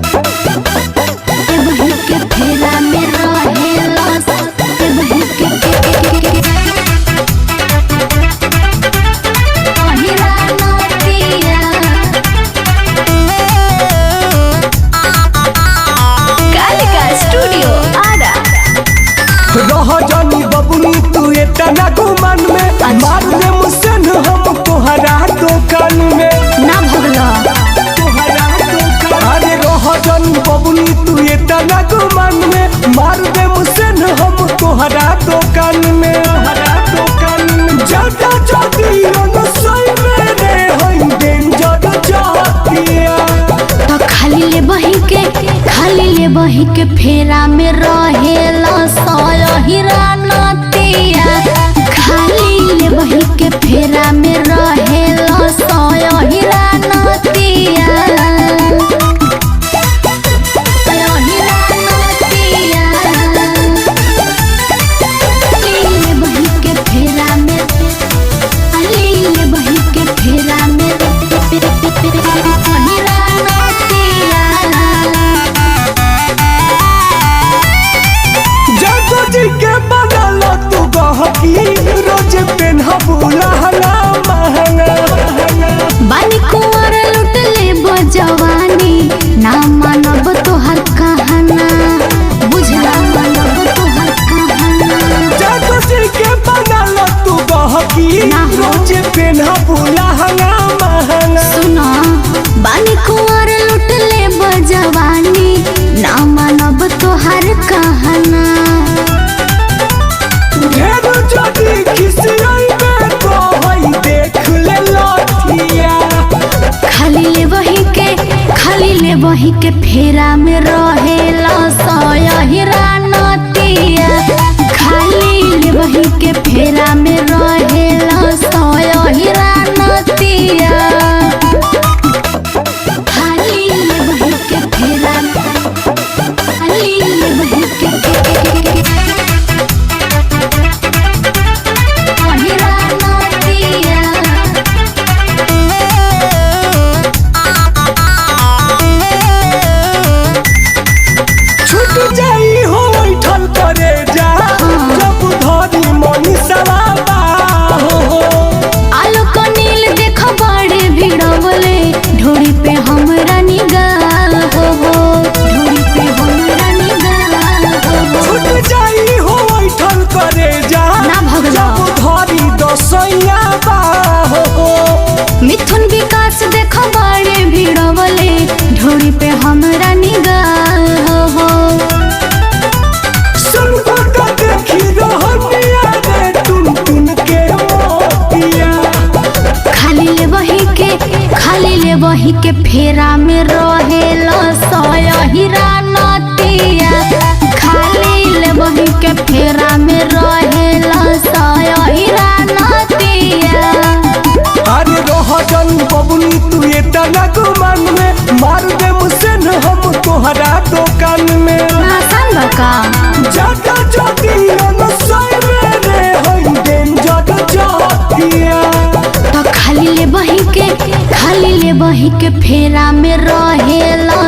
बही के फेरा में रहेला बही के अहिरा नतिया कालिका स्टूडियो आरा रह जानी बबुनी तू इतना गुमान में मार दे मुझसे हम तोहरा दुकान में ना भगला तोहरा दुकान। अरे रह जानी बबुनी तू इतना गुमान में मार दे मुझसे हम तोहरा दुकान में तोहरा दुकान में ज्यादा जाती सही मेरे हम डेंजर जातिया तो खाली ले बही के फेरा में रहेला हीरा नतिया खाली ले बही के फेरा में रहेला हीरा नतिया हीरा नतिया ले बही के फेरा में ले बही के फेरा में हीरा नतिया जादू जी के बनल तू गहकी रोज पेन्हबू लहंगा महंगा बानी कुंवर लुट ले बजवानी ना मानब तोहर कहना बुझला मानब तोहर कहना जादू जी के बनल तू गहकी ना हो। रोज पेन्हबू लहंगा महंगा सुना बानी कुंवर लुट ले बजवानी ना मानब तोहर कहना ढेर जदी खिसियाई में तो हई देख ले लठिया खाली ले वही के फेरा में रहेला हीरा नतिया खाली ले वही के फेरा में रहेला हीरा नतिया खाली ले वही के फेरा खाली ले वही के हीरा नतिया छूट जाई हो बैठल करे जा जब धरी मनी सवाबा हो आलोक नील देख बड़े भिड़वले ढोरी पे हमरा निगाह हो ढोरी पे हमरा निगाह हो छूट जाई हो बैठल करे जा ना भगला। जब धरी दसैया बा हो मिथुन विकास देख बड़े भिड़वले ढोरी पे हमरा निगाह हो सुन का देखी रहनिया रे टुन टुन के मोतिया खाली ले वही के फेरा में रहेला हीरा नतिया खाली ले वही के फेरा में रहेला हीरा नतिया अरे रह जन बबुनी तू इतना गुमान में मार दे मुझसे हम तोहरा दुकान में नासन बका जाता जाती सही मेरे हम डेंजर जातिया तो खाली ले बही के फेरा में रहेला